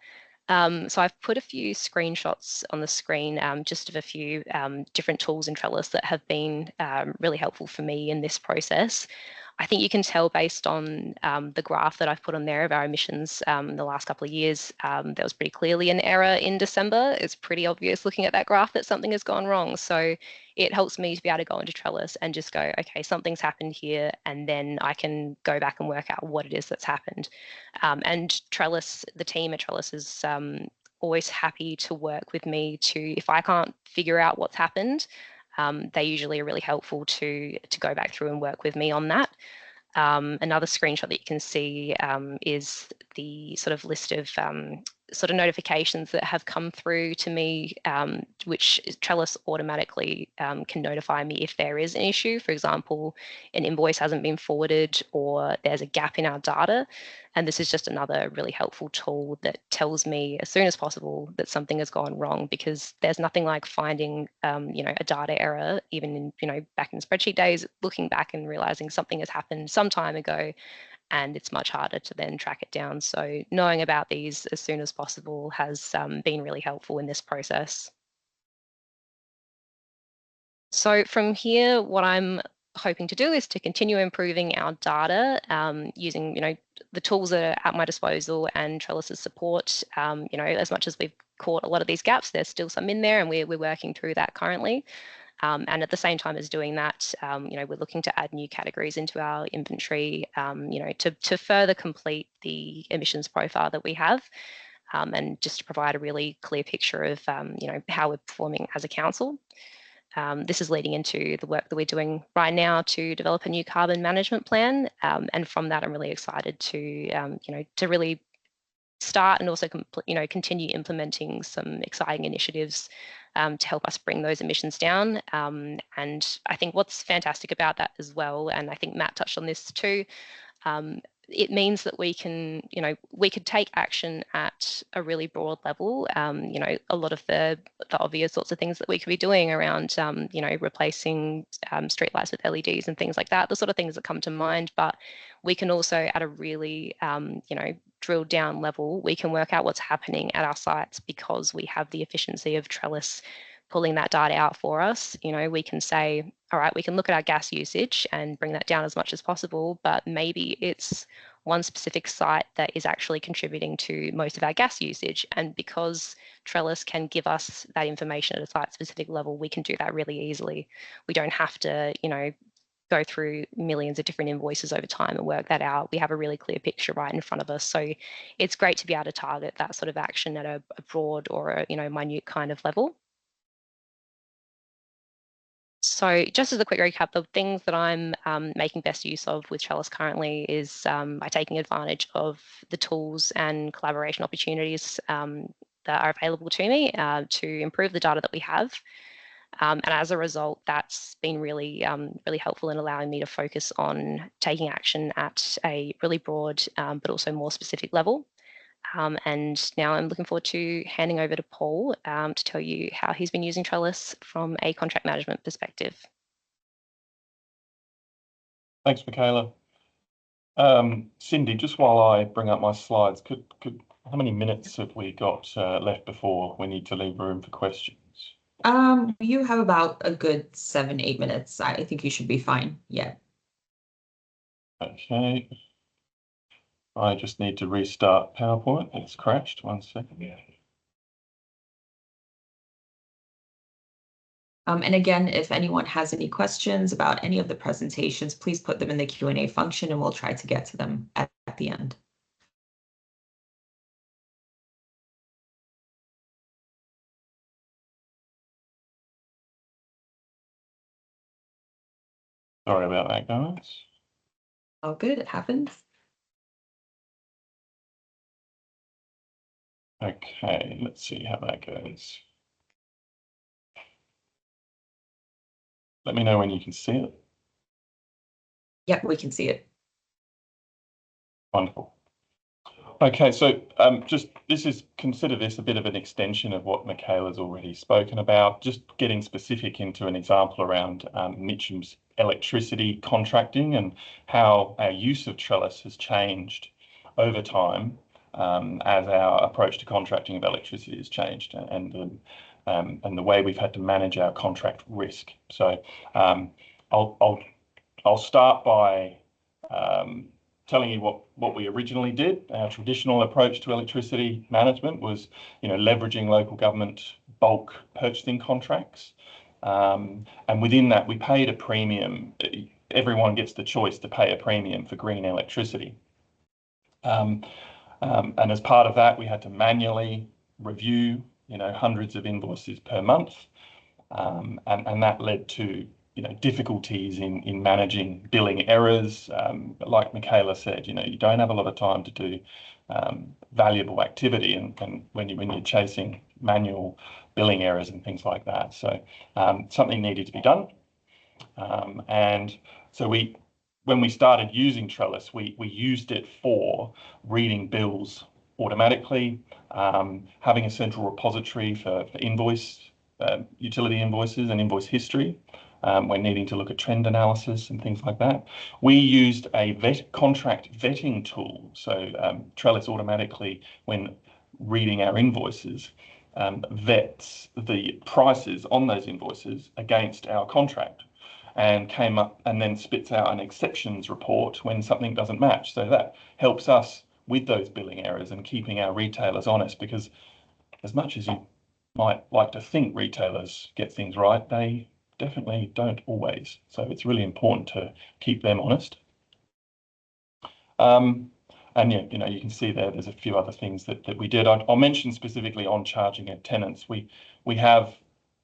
So I've put a few screenshots on the screen, just of a few different tools in Trellis that have been really helpful for me in this process. I think you can tell based on the graph that I've put on there of our emissions the last couple of years, there was pretty clearly an error in December. It's pretty obvious looking at that graph that something has gone wrong. So it helps me to be able to go into Trellis and just go, okay, something's happened here, and then I can go back and work out what it is that's happened. And Trellis, the team at Trellis is always happy to work with me if I can't figure out what's happened, they usually are really helpful to go back through and work with me on that. Another screenshot that you can see is the sort of list of sort of notifications that have come through to me, which Trellis automatically can notify me if there is an issue. For example, an invoice hasn't been forwarded or there's a gap in our data. And this is just another really helpful tool that tells me as soon as possible that something has gone wrong, because there's nothing like finding, a data error, even in, back in spreadsheet days, looking back and realizing something has happened some time ago, and it's much harder to then track it down. So knowing about these as soon as possible has been really helpful in this process. So from here, what I'm hoping to do is to continue improving our data using, the tools that are at my disposal and Trellis's support. As much as we've caught a lot of these gaps, there's still some in there, and we're working through that currently. And at the same time as doing that, we're looking to add new categories into our inventory, to further complete the emissions profile that we have, and just to provide a really clear picture of, how we're performing as a council. This is leading into the work that we're doing right now to develop a new carbon management plan. And from that, I'm really excited to, to really start and also continue implementing some exciting initiatives to help us bring those emissions down. And I think what's fantastic about that as well, and I think Matt touched on this too, it means that we can, we could take action at a really broad level. A lot of the obvious sorts of things that we could be doing around, replacing street lights with LEDs and things like that, the sort of things that come to mind. But we can also, at a really, drilled down level, we can work out what's happening at our sites because we have the efficiency of Trellis pulling that data out for us. We can say, all right, we can look at our gas usage and bring that down as much as possible, but maybe it's one specific site that is actually contributing to most of our gas usage. And because Trellis can give us that information at a site specific level, we can do that really easily. We don't have to, go through millions of different invoices over time and work that out. We have a really clear picture right in front of us. So it's great to be able to target that sort of action at a broad or a, minute kind of level. So just as a quick recap, the things that I'm making best use of with Trellis currently is by taking advantage of the tools and collaboration opportunities that are available to me to improve the data that we have. And as a result, that's been really, really helpful in allowing me to focus on taking action at a really broad, but also more specific level. And now I'm looking forward to handing over to Paul to tell you how he's been using Trellis from a contract management perspective. Thanks, Michaela. Cindy, just while I bring up my slides, how many minutes have we got left before we need to leave room for questions? You have about a good 7-8 minutes. I think you should be fine. Yeah. Okay. I just need to restart PowerPoint. It's crashed. 1 second. And again, if anyone has any questions about any of the presentations, please put them in the Q&A function and we'll try to get to them at the end. Sorry about that, guys. Oh, good. It happens. Okay, let's see how that goes. Let me know when you can see it. Yep, we can see it. Wonderful. Okay, so consider this a bit of an extension of what Michaela's already spoken about, just getting specific into an example around Mitchum's electricity contracting and how our use of Trellis has changed over time as our approach to contracting of electricity has changed and the way we've had to manage our contract risk. So I'll start by telling you what we originally did. Our traditional approach to electricity management was, leveraging local government bulk purchasing contracts. And within that, we paid a premium. Everyone gets the choice to pay a premium for green electricity. And as part of that, we had to manually review, hundreds of invoices per month. And that led to difficulties in managing billing errors. Like Michaela said, you don't have a lot of time to do valuable activity, and when you're chasing manual billing errors and things like that. So something needed to be done. And so when we started using Trellis, we used it for reading bills automatically, having a central repository for utility invoices and invoice history, when needing to look at trend analysis and things like that. We used a contract vetting tool. So Trellis automatically, when reading our invoices, vets the prices on those invoices against our contract, and came up and then spits out an exceptions report when something doesn't match. So that helps us with those billing errors and keeping our retailers honest, because as much as you might like to think retailers get things right, they definitely don't always. So it's really important to keep them honest. And yeah, you can see there's a few other things that we did. I'll mention specifically on charging at tenants. We have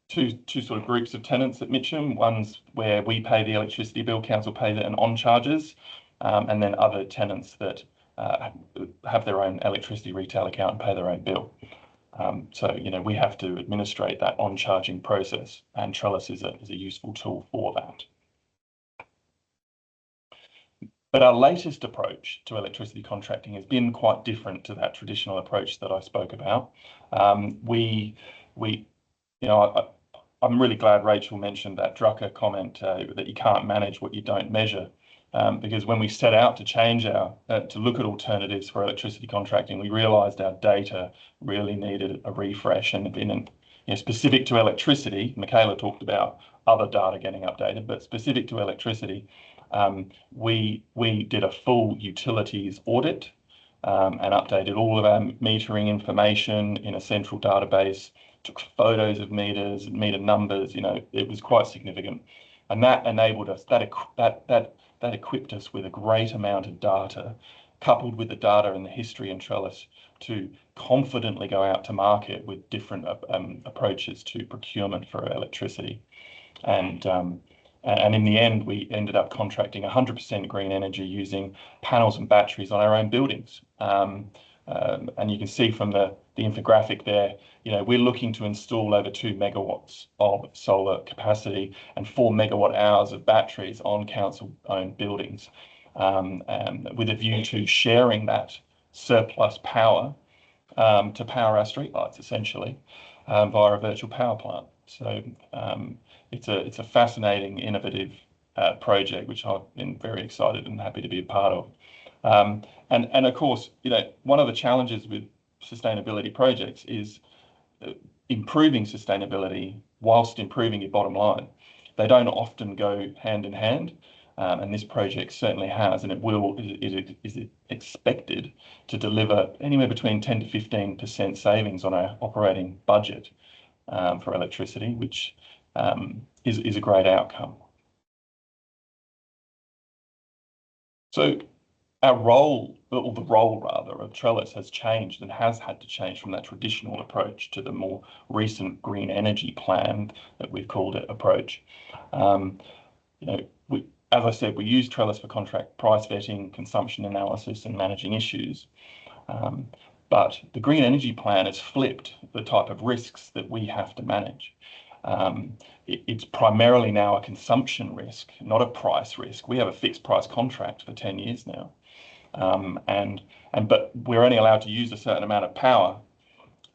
two sort of groups of tenants at Mitcham. One's where we pay the electricity bill, council pays it, and on charges, and then other tenants that have their own electricity retail account and pay their own bill. So we have to administrate that on charging process, and Trellis is a useful tool for that. But our latest approach to electricity contracting has been quite different to that traditional approach that I spoke about. I'm really glad Rachel mentioned that Drucker comment that you can't manage what you don't measure. Because when we set out to change to look at alternatives for electricity contracting, we realised our data really needed a refresh, and specific to electricity, Michaela talked about other data getting updated, but specific to electricity, we did a full utilities audit and updated all of our metering information in a central database, took photos of meters, meter numbers. It was quite significant, and that enabled us, that equipped us with a great amount of data, coupled with the data and the history in Trellis, to confidently go out to market with different approaches to procurement for electricity. And in the end, we ended up contracting 100% green energy using panels and batteries on our own buildings. And you can see from the infographic there, we're looking to install over 2 megawatts of solar capacity and 4 megawatt hours of batteries on council-owned buildings, with a view to sharing that surplus power to power our streetlights, essentially, via a virtual power plant. So it's a fascinating, innovative project, which I've been very excited and happy to be a part of. And of course, one of the challenges with sustainability projects is improving sustainability whilst improving your bottom line. They don't often go hand in hand, and this project certainly has, and it is expected to deliver anywhere between 10 to 15% savings on our operating budget for electricity, which is a great outcome. So our role, or the role rather, of Trellis has changed and has had to change from that traditional approach to the more recent green energy plan that we've called it approach. As I said, we use Trellis for contract price vetting, consumption analysis, and managing issues. But the green energy plan has flipped the type of risks that we have to manage. It's primarily now a consumption risk, not a price risk. We have a fixed price contract for 10 years now. But we're only allowed to use a certain amount of power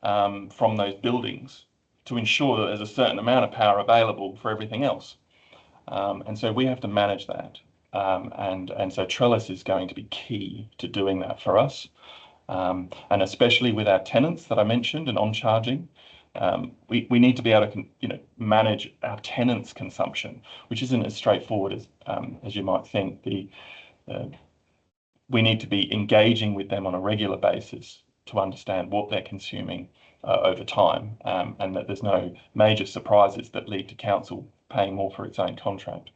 from those buildings to ensure that there's a certain amount of power available for everything else. And so we have to manage that. And so Trellis is going to be key to doing that for us. And especially with our tenants that I mentioned and on charging, we need to be able to manage our tenants' consumption, which isn't as straightforward as you might think. we need to be engaging with them on a regular basis to understand what they're consuming over time, and that there's no major surprises that lead to council paying more for its own contract.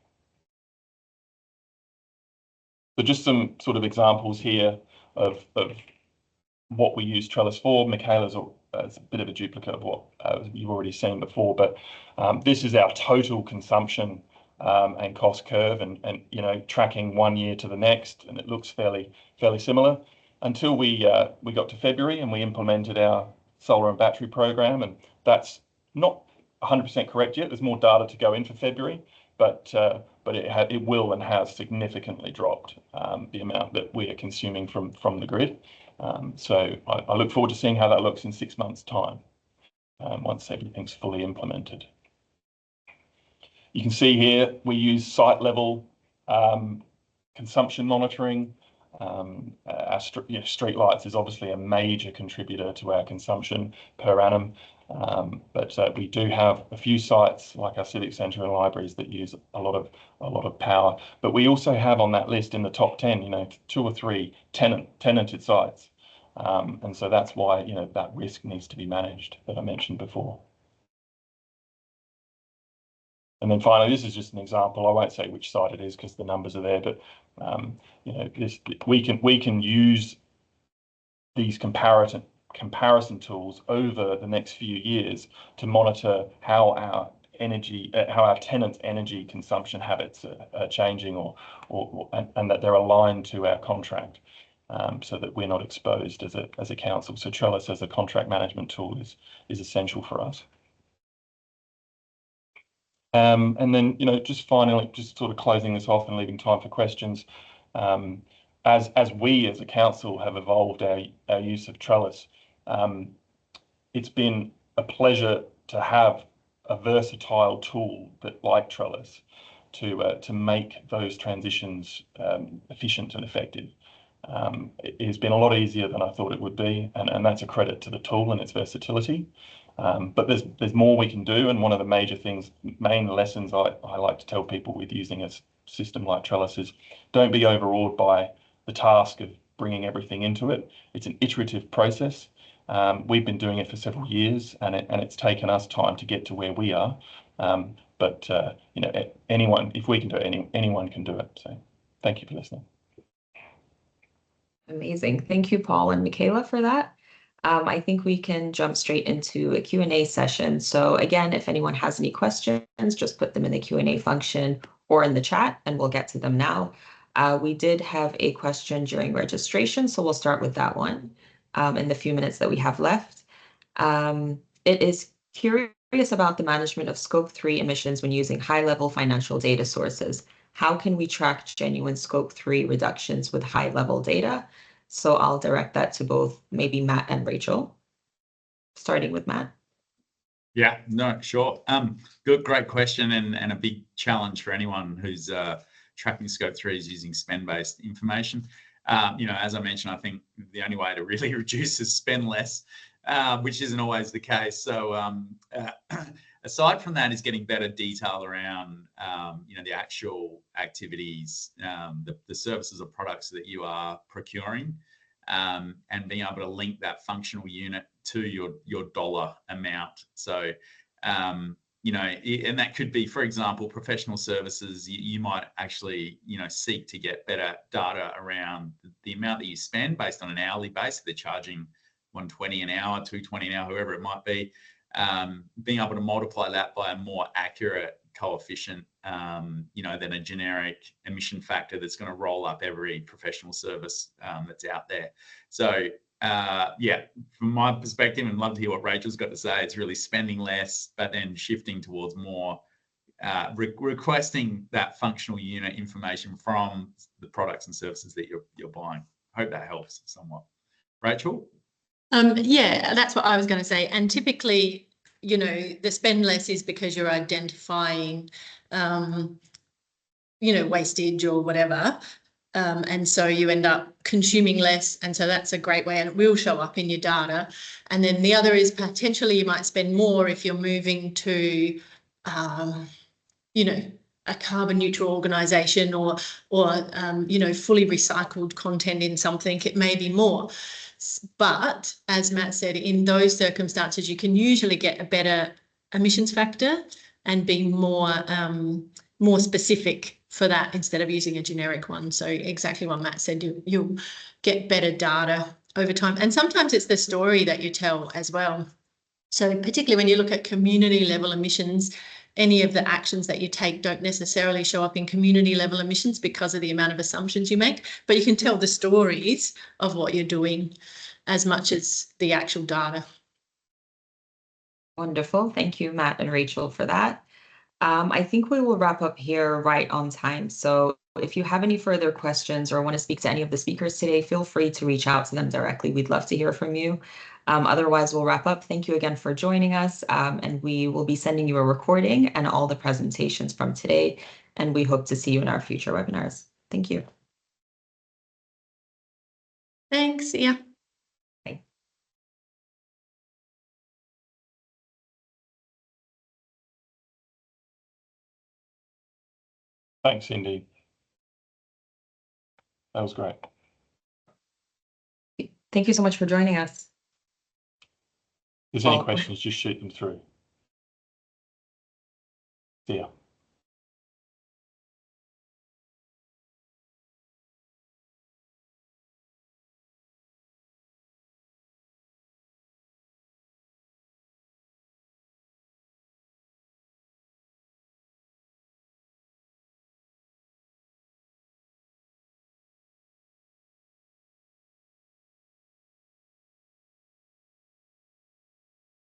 So just some sort of examples here of what we use Trellis for. Michaela's a bit of a duplicate of what you've already seen before, but this is our total consumption and cost curve, and you know, tracking 1 year to the next, and it looks fairly similar until we got to February and we implemented our solar and battery program, and that's not 100% correct yet. There's more data to go in for February, but it will and has significantly dropped the amount that we are consuming from the grid. So I look forward to seeing how that looks in 6 months' time, once everything's fully implemented. You can see here we use site level consumption monitoring. Our street lights is obviously a major contributor to our consumption per annum, but we do have a few sites like our civic centre and libraries that use a lot of power. But we also have on that list in the top 10, you know, 2 or 3 tenanted sites, and so that's why, you know, that risk needs to be managed that I mentioned before. And then finally, this is just an example. I won't say which site it is because the numbers are there, but you know, we can use these comparison tools over the next few years to monitor how our tenants' energy consumption habits are changing, and that they're aligned to our contract, so that we're not exposed as a council. So Trellis as a contract management tool is essential for us. And then, you know, just finally, just sort of closing this off and leaving time for questions. As we as a council have evolved our use of Trellis, it's been a pleasure to have a versatile tool that, like Trellis, to make those transitions efficient and effective. It has been a lot easier than I thought it would be, and that's a credit to the tool and its versatility. But there's more we can do, and one of the main lessons I like to tell people with using a system like Trellis is don't be overawed by the task of bringing everything into it. It's an iterative process. We've been doing it for several years, and it's taken us time to get to where we are. But you know, if we can do it, anyone can do it. So thank you for listening. Amazing. Thank you, Paul and Michaela, for that. I think we can jump straight into a Q&A session. So again, if anyone has any questions, just put them in the Q&A function or in the chat, and we'll get to them now. We did have a question during registration, so we'll start with that one in the few minutes that we have left. It is curious about the management of Scope 3 emissions when using high-level financial data sources. How can we track genuine Scope 3 reductions with high-level data? So I'll direct that to both maybe Matt and Rachel, starting with Matt. Yeah, no, sure. Great question, and a big challenge for anyone who's tracking Scope 3 is using spend-based information. You know, as I mentioned, I think the only way to really reduce is spend less, which isn't always the case. So aside from that is getting better detail around, you know, the actual activities, the services or products that you are procuring, and being able to link that functional unit to your dollar amount. So, you know, and that could be, for example, professional services. You might actually, you know, seek to get better data around the amount that you spend based on an hourly basis. They're charging $120 an hour, $220 an hour, whoever it might be. Being able to multiply that by a more accurate coefficient, you know, than a generic emission factor that's going to roll up every professional service that's out there. So yeah, from my perspective, and love to hear what Rachel's got to say, it's really spending less, but then shifting towards more requesting that functional unit information from the products and services that you're buying. Hope that helps somewhat. Rachel? Yeah, that's what I was going to say. And typically, you know, the spend less is because you're identifying, you know, wastage or whatever. And so you end up consuming less. And so that's a great way, and it will show up in your data. And then the other is potentially you might spend more if you're moving to, you know, a carbon neutral organisation or you know, fully recycled content in something, it may be more. But as Matt said, in those circumstances, you can usually get a better emissions factor and be more specific for that instead of using a generic one. So exactly what Matt said, you'll get better data over time. And sometimes it's the story that you tell as well. So particularly when you look at community level emissions, any of the actions that you take don't necessarily show up in community level emissions because of the amount of assumptions you make, but you can tell the stories of what you're doing as much as the actual data. Wonderful. Thank you, Matt and Rachel, for that. I think we will wrap up here right on time. So if you have any further questions or want to speak to any of the speakers today, feel free to reach out to them directly. We'd love to hear from you. Otherwise, we'll wrap up. Thank you again for joining us. And we will be sending you a recording and all the presentations from today. And we hope to see you in our future webinars. Thank you. Thanks. Yeah. Thanks, Cindy. That was great. Thank you so much for joining us. If there's any questions, just shoot them through. See ya.